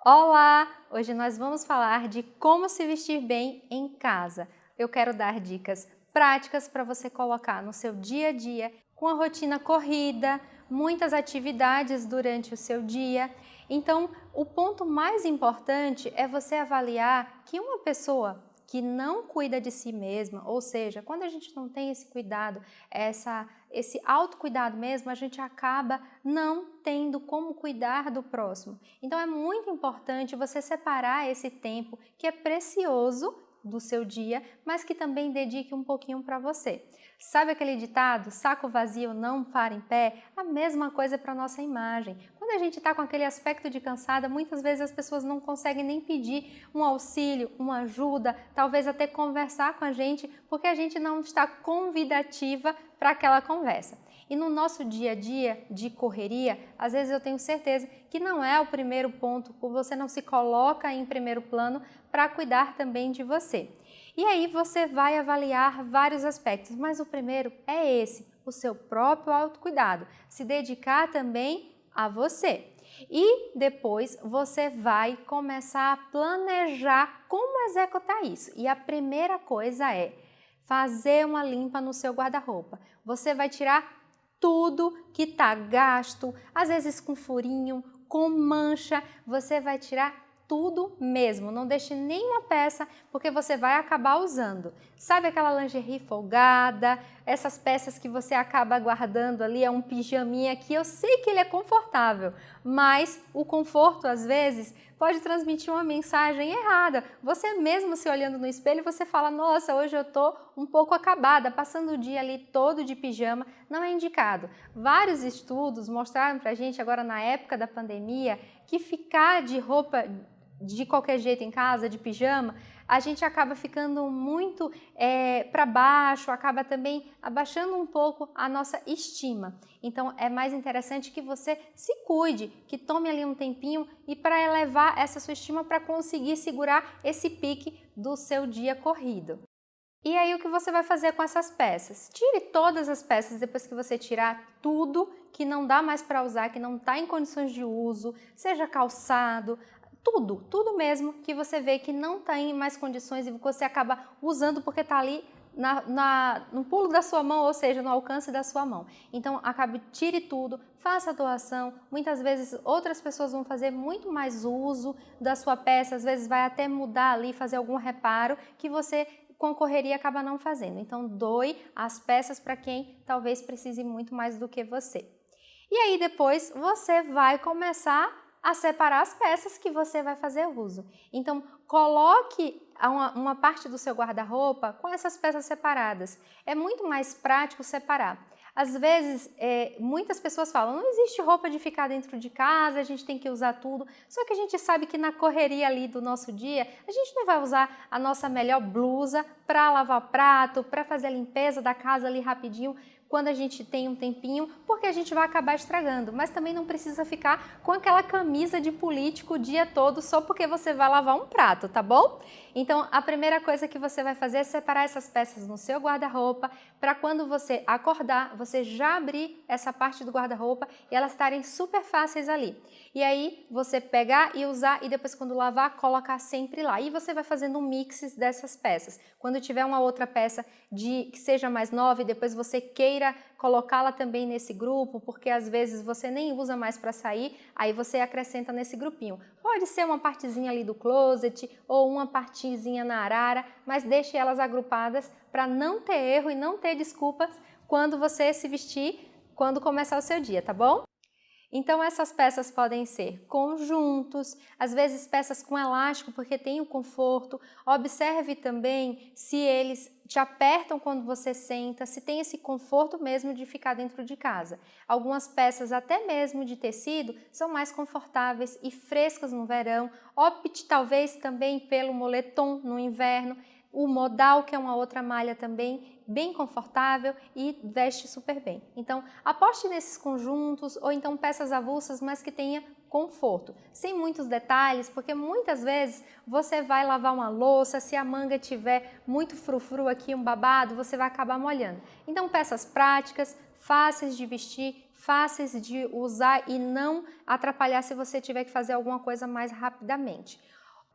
Olá! Hoje nós vamos falar de como se vestir bem em casa. Eu quero dar dicas práticas para você colocar no seu dia a dia, com a rotina corrida, muitas atividades durante o seu dia. Então, o ponto mais importante é você avaliar que uma pessoa que não cuida de si mesma, ou seja, quando a gente não tem esse cuidado, esse autocuidado mesmo, a gente acaba não tendo como cuidar do próximo. Então é muito importante você separar esse tempo que é precioso do seu dia, mas que também dedique um pouquinho para você. Sabe aquele ditado, saco vazio não para em pé? A mesma coisa para a nossa imagem. Quando a gente está com aquele aspecto de cansada, muitas vezes as pessoas não conseguem nem pedir um auxílio, uma ajuda, talvez até conversar com a gente, porque a gente não está convidativa para aquela conversa. E no nosso dia a dia de correria, às vezes eu tenho certeza que não é o primeiro ponto, você não se coloca em primeiro plano para cuidar também de você. E aí você vai avaliar vários aspectos, mas o primeiro é esse, o seu próprio autocuidado, se dedicar também a você. E depois você vai começar a planejar como executar isso. E a primeira coisa é fazer uma limpa no seu guarda-roupa. Você vai tirar tudo que está gasto, às vezes com furinho, com mancha, você vai tirar tudo mesmo, não deixe nenhuma peça, porque você vai acabar usando. Sabe aquela lingerie folgada, essas peças que você acaba guardando ali, é um pijaminha que eu sei que ele é confortável, mas o conforto às vezes pode transmitir uma mensagem errada. Você mesmo se olhando no espelho, você fala, nossa, hoje eu tô um pouco acabada, passando o dia ali todo de pijama, não é indicado. Vários estudos mostraram pra gente agora na época da pandemia que ficar de roupa de qualquer jeito em casa, de pijama, a gente acaba ficando muito para baixo, acaba também abaixando um pouco a nossa estima. Então é mais interessante que você se cuide, que tome ali um tempinho e para elevar essa sua estima para conseguir segurar esse pique do seu dia corrido. E aí o que você vai fazer com essas peças? Tire todas as peças depois que você tirar tudo que não dá mais para usar, que não está em condições de uso, seja calçado, tudo mesmo que você vê que não tem mais condições e você acaba usando porque está ali no pulo da sua mão, ou seja, no alcance da sua mão. Então, tire tudo, faça a doação. Muitas vezes outras pessoas vão fazer muito mais uso da sua peça, às vezes vai até mudar ali, fazer algum reparo que você com correria acaba não fazendo. Então, doe as peças para quem talvez precise muito mais do que você. E aí depois você vai começar a separar as peças que você vai fazer uso. Então, coloque uma parte do seu guarda-roupa com essas peças separadas. É muito mais prático separar. Às vezes, muitas pessoas falam, não existe roupa de ficar dentro de casa, a gente tem que usar tudo. Só que a gente sabe que na correria ali do nosso dia, a gente não vai usar a nossa melhor blusa para lavar prato, para fazer a limpeza da casa ali rapidinho, quando a gente tem um tempinho, porque a gente vai acabar estragando, mas também não precisa ficar com aquela camisa de político o dia todo só porque você vai lavar um prato, tá bom? Então, a primeira coisa que você vai fazer é separar essas peças no seu guarda-roupa, para quando você acordar, você já abrir essa parte do guarda-roupa e elas estarem super fáceis ali. E aí, você pegar e usar e depois quando lavar, colocar sempre lá. E você vai fazendo um mix dessas peças. Quando tiver uma outra peça que seja mais nova e depois você queira colocá-la também nesse grupo, porque às vezes você nem usa mais para sair, aí você acrescenta nesse grupinho. Pode ser uma partezinha ali do closet ou uma partezinha na arara, mas deixe elas agrupadas para não ter erro e não ter desculpas quando você se vestir, quando começar o seu dia, tá bom? Então essas peças podem ser conjuntos, às vezes peças com elástico porque tem o conforto. Observe também se eles te apertam quando você senta, se tem esse conforto mesmo de ficar dentro de casa. Algumas peças até mesmo de tecido são mais confortáveis e frescas no verão. Opte talvez também pelo moletom no inverno. O modal, que é uma outra malha também, bem confortável e veste super bem. Então, aposte nesses conjuntos ou então peças avulsas, mas que tenha conforto, sem muitos detalhes, porque muitas vezes você vai lavar uma louça, se a manga tiver muito frufru aqui, um babado, você vai acabar molhando. Então, peças práticas, fáceis de vestir, fáceis de usar e não atrapalhar se você tiver que fazer alguma coisa mais rapidamente.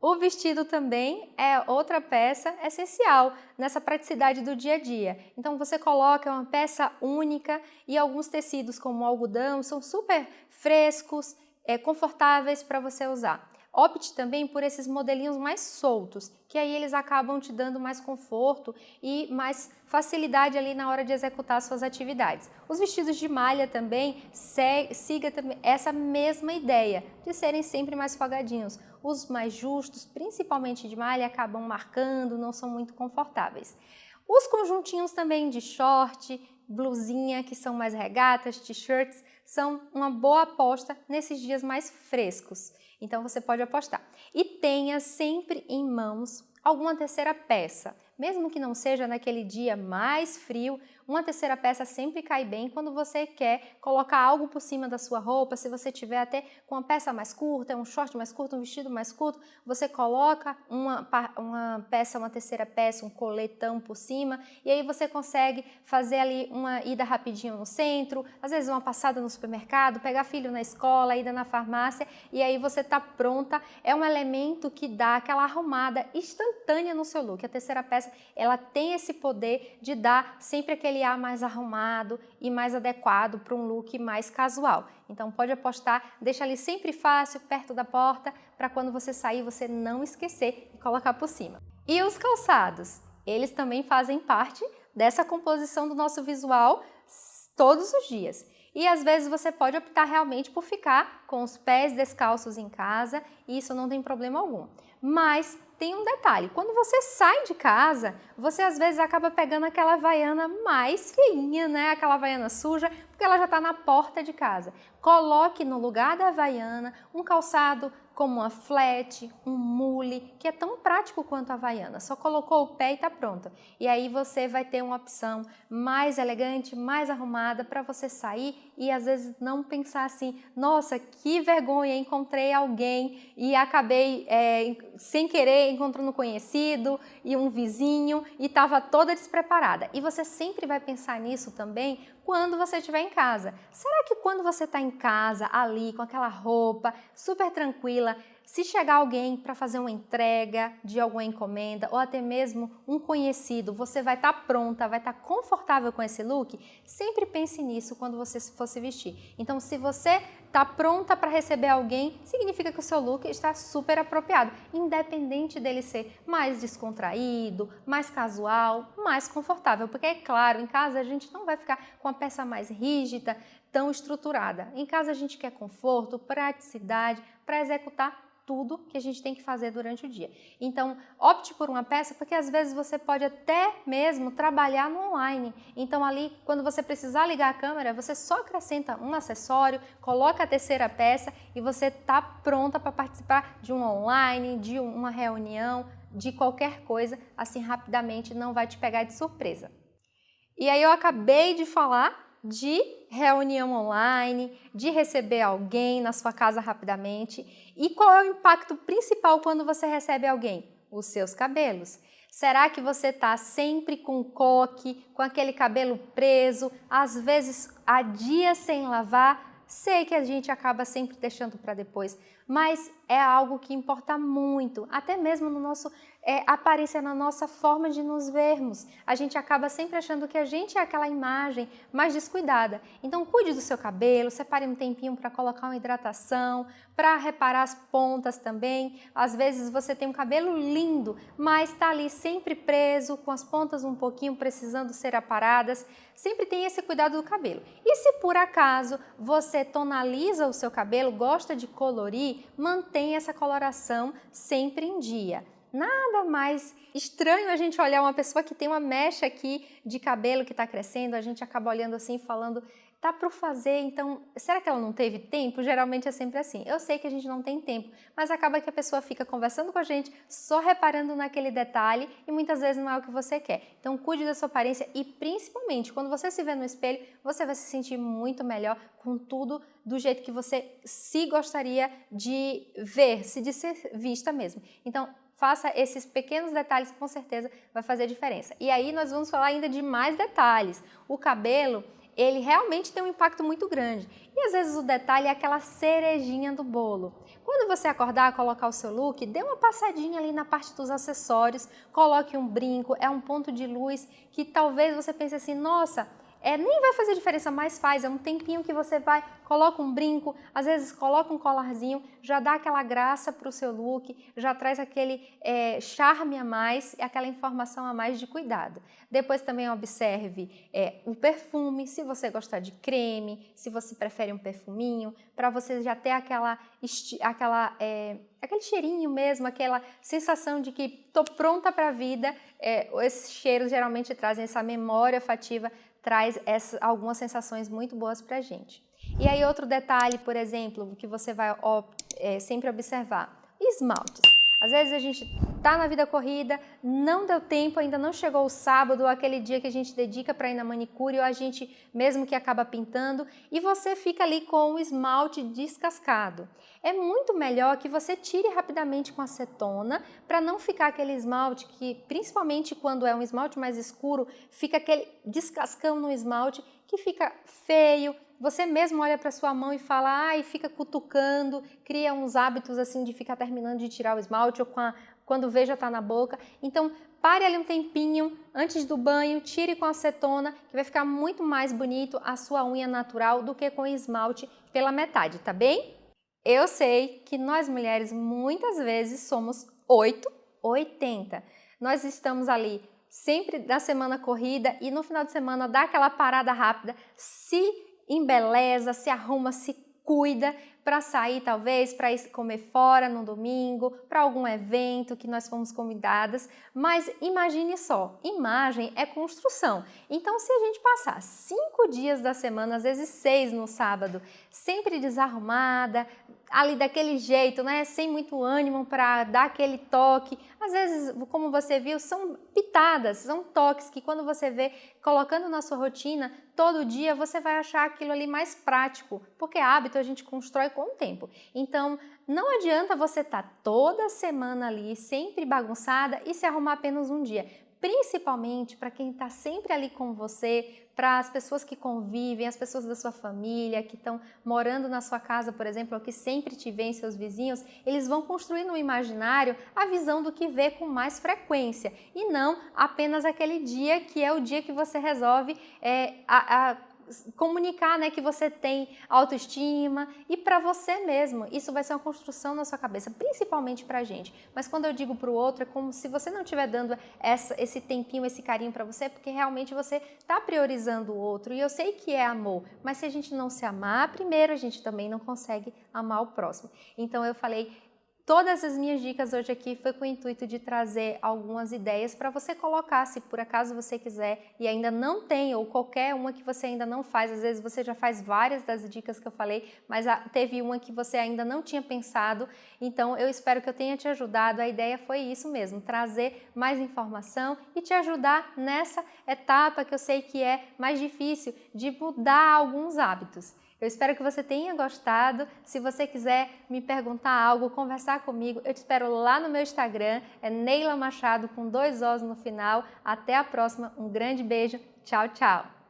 O vestido também é outra peça essencial nessa praticidade do dia a dia. Então você coloca uma peça única e alguns tecidos como o algodão são super frescos, confortáveis para você usar. Opte também por esses modelinhos mais soltos, que aí eles acabam te dando mais conforto e mais facilidade ali na hora de executar suas atividades. Os vestidos de malha também, siga também essa mesma ideia de serem sempre mais folgadinhos. Os mais justos, principalmente de malha, acabam marcando, não são muito confortáveis. Os conjuntinhos também de short, blusinha, que são mais regatas, t-shirts, são uma boa aposta nesses dias mais frescos. Então você pode apostar. E tenha sempre em mãos alguma terceira peça. Mesmo que não seja naquele dia mais frio, uma terceira peça sempre cai bem quando você quer colocar algo por cima da sua roupa. Se você tiver até com uma peça mais curta, um short mais curto, um vestido mais curto, você coloca uma terceira peça, um coletão por cima, e aí você consegue fazer ali uma ida rapidinho no centro, às vezes uma passada no supermercado, pegar filho na escola, ida na farmácia, e aí você está pronta. É um elemento que dá aquela arrumada instantânea no seu look. A terceira peça, ela tem esse poder de dar sempre aquele ar mais arrumado e mais adequado para um look mais casual. Então pode apostar, deixa ali sempre fácil, perto da porta, para quando você sair você não esquecer e colocar por cima. E os calçados? Eles também fazem parte dessa composição do nosso visual todos os dias. E às vezes você pode optar realmente por ficar com os pés descalços em casa e isso não tem problema algum. Mas tem um detalhe, quando você sai de casa, você às vezes acaba pegando aquela havaiana mais feinha, né? Aquela havaiana suja, porque ela já está na porta de casa. Coloque no lugar da havaiana um calçado como uma flat, um mule, que é tão prático quanto a havaiana. Só colocou o pé e está pronto. E aí você vai ter uma opção mais elegante, mais arrumada para você sair e às vezes não pensar assim, nossa, que vergonha, encontrei alguém e acabei sem querer encontrando um conhecido e um vizinho e estava toda despreparada. E você sempre vai pensar nisso também quando você estiver em casa. Será que quando você está em casa, ali, com aquela roupa super tranquila, se chegar alguém para fazer uma entrega de alguma encomenda ou até mesmo um conhecido, você vai estar pronta, vai estar confortável com esse look? Sempre pense nisso quando você for se vestir. Então, se você está pronta para receber alguém, significa que o seu look está super apropriado, independente dele ser mais descontraído, mais casual, mais confortável, porque é claro, em casa a gente não vai ficar com a peça mais rígida, tão estruturada. Em casa a gente quer conforto, praticidade para executar tudo que a gente tem que fazer durante o dia. Então, opte por uma peça, porque às vezes você pode até mesmo trabalhar no online. Então, ali, quando você precisar ligar a câmera, você só acrescenta um acessório, coloca a terceira peça e você está pronta para participar de um online, de uma reunião, de qualquer coisa, assim rapidamente, não vai te pegar de surpresa. E aí eu acabei de falar de reunião online, de receber alguém na sua casa rapidamente. E qual é o impacto principal quando você recebe alguém? Os seus cabelos. Será que você está sempre com coque, com aquele cabelo preso, às vezes há dias sem lavar? Sei que a gente acaba sempre deixando para depois, mas é algo que importa muito, até mesmo no nosso aparência, na nossa forma de nos vermos. A gente acaba sempre achando que a gente é aquela imagem mais descuidada. Então cuide do seu cabelo, separe um tempinho para colocar uma hidratação, para reparar as pontas também. Às vezes você tem um cabelo lindo, mas está ali sempre preso, com as pontas um pouquinho precisando ser aparadas. Sempre tem esse cuidado do cabelo. E se por acaso você tonaliza o seu cabelo, gosta de colorir, mantenha essa coloração sempre em dia. Nada mais estranho a gente olhar uma pessoa que tem uma mecha aqui de cabelo que está crescendo, a gente acaba olhando assim falando, tá para fazer, então será que ela não teve tempo? Geralmente é sempre assim. Eu sei que a gente não tem tempo, mas acaba que a pessoa fica conversando com a gente, só reparando naquele detalhe e muitas vezes não é o que você quer. Então cuide da sua aparência e principalmente quando você se vê no espelho, você vai se sentir muito melhor com tudo do jeito que você se gostaria de ver, de ser vista mesmo. Então faça esses pequenos detalhes que com certeza vai fazer diferença. E aí nós vamos falar ainda de mais detalhes. O cabelo, ele realmente tem um impacto muito grande. E às vezes o detalhe é aquela cerejinha do bolo. Quando você acordar, colocar o seu look, dê uma passadinha ali na parte dos acessórios, coloque um brinco, é um ponto de luz que talvez você pense assim, nossa, nem vai fazer diferença, mas faz, é um tempinho que você vai, coloca um brinco, às vezes coloca um colarzinho, já dá aquela graça para o seu look, já traz aquele charme a mais, aquela informação a mais de cuidado. Depois também observe o perfume, se você gostar de creme, se você prefere um perfuminho, para você já ter aquele cheirinho mesmo, aquela sensação de que estou pronta para a vida. Esses cheiros geralmente trazem essa memória olfativa, traz algumas sensações muito boas para a gente. E aí outro detalhe, por exemplo, que você vai sempre observar, esmaltes. Às vezes a gente tá na vida corrida, não deu tempo, ainda não chegou o sábado, aquele dia que a gente dedica para ir na manicure, ou a gente mesmo que acaba pintando, e você fica ali com o esmalte descascado. É muito melhor que você tire rapidamente com acetona, para não ficar aquele esmalte que, principalmente quando é um esmalte mais escuro, fica aquele descascão no esmalte que fica feio. Você mesmo olha para sua mão e fala, e fica cutucando, cria uns hábitos assim de ficar terminando de tirar o esmalte ou quando vê já está na boca. Então, pare ali um tempinho antes do banho, tire com acetona, que vai ficar muito mais bonito a sua unha natural do que com esmalte pela metade, tá bem? Eu sei que nós mulheres muitas vezes somos 8/80. Nós estamos ali sempre na semana corrida e no final de semana dá aquela parada rápida, se embeleza, se arruma, se cuida para sair talvez, para ir comer fora no domingo, para algum evento que nós fomos convidadas, mas imagine só, imagem é construção. Então se a gente passar 5 dias da semana, às vezes 6 no sábado, sempre desarrumada, ali daquele jeito, né, sem muito ânimo para dar aquele toque, às vezes, como você viu, são pitadas, são toques que quando você vê colocando na sua rotina, todo dia você vai achar aquilo ali mais prático, porque hábito a gente constrói com o tempo. Então, não adianta você estar toda semana ali, sempre bagunçada e se arrumar apenas um dia. Principalmente para quem está sempre ali com você, para as pessoas que convivem, as pessoas da sua família, que estão morando na sua casa, por exemplo, ou que sempre te veem, seus vizinhos, eles vão construir no imaginário a visão do que vê com mais frequência e não apenas aquele dia que é o dia que você resolve comunicar, né, que você tem autoestima e para você mesmo. Isso vai ser uma construção na sua cabeça, principalmente para a gente. Mas quando eu digo para o outro, é como se você não estiver dando esse tempinho, esse carinho para você, porque realmente você está priorizando o outro. E eu sei que é amor, mas se a gente não se amar primeiro, a gente também não consegue amar o próximo. Então eu falei, todas as minhas dicas hoje aqui foi com o intuito de trazer algumas ideias para você colocar, se por acaso você quiser e ainda não tem, ou qualquer uma que você ainda não faz, às vezes você já faz várias das dicas que eu falei, mas teve uma que você ainda não tinha pensado, então eu espero que eu tenha te ajudado. A ideia foi isso mesmo, trazer mais informação e te ajudar nessa etapa que eu sei que é mais difícil de mudar alguns hábitos. Eu espero que você tenha gostado. Se você quiser me perguntar algo, conversar comigo, eu te espero lá no meu Instagram, é Neila Machado com 2 Os no final. Até a próxima, um grande beijo, tchau, tchau!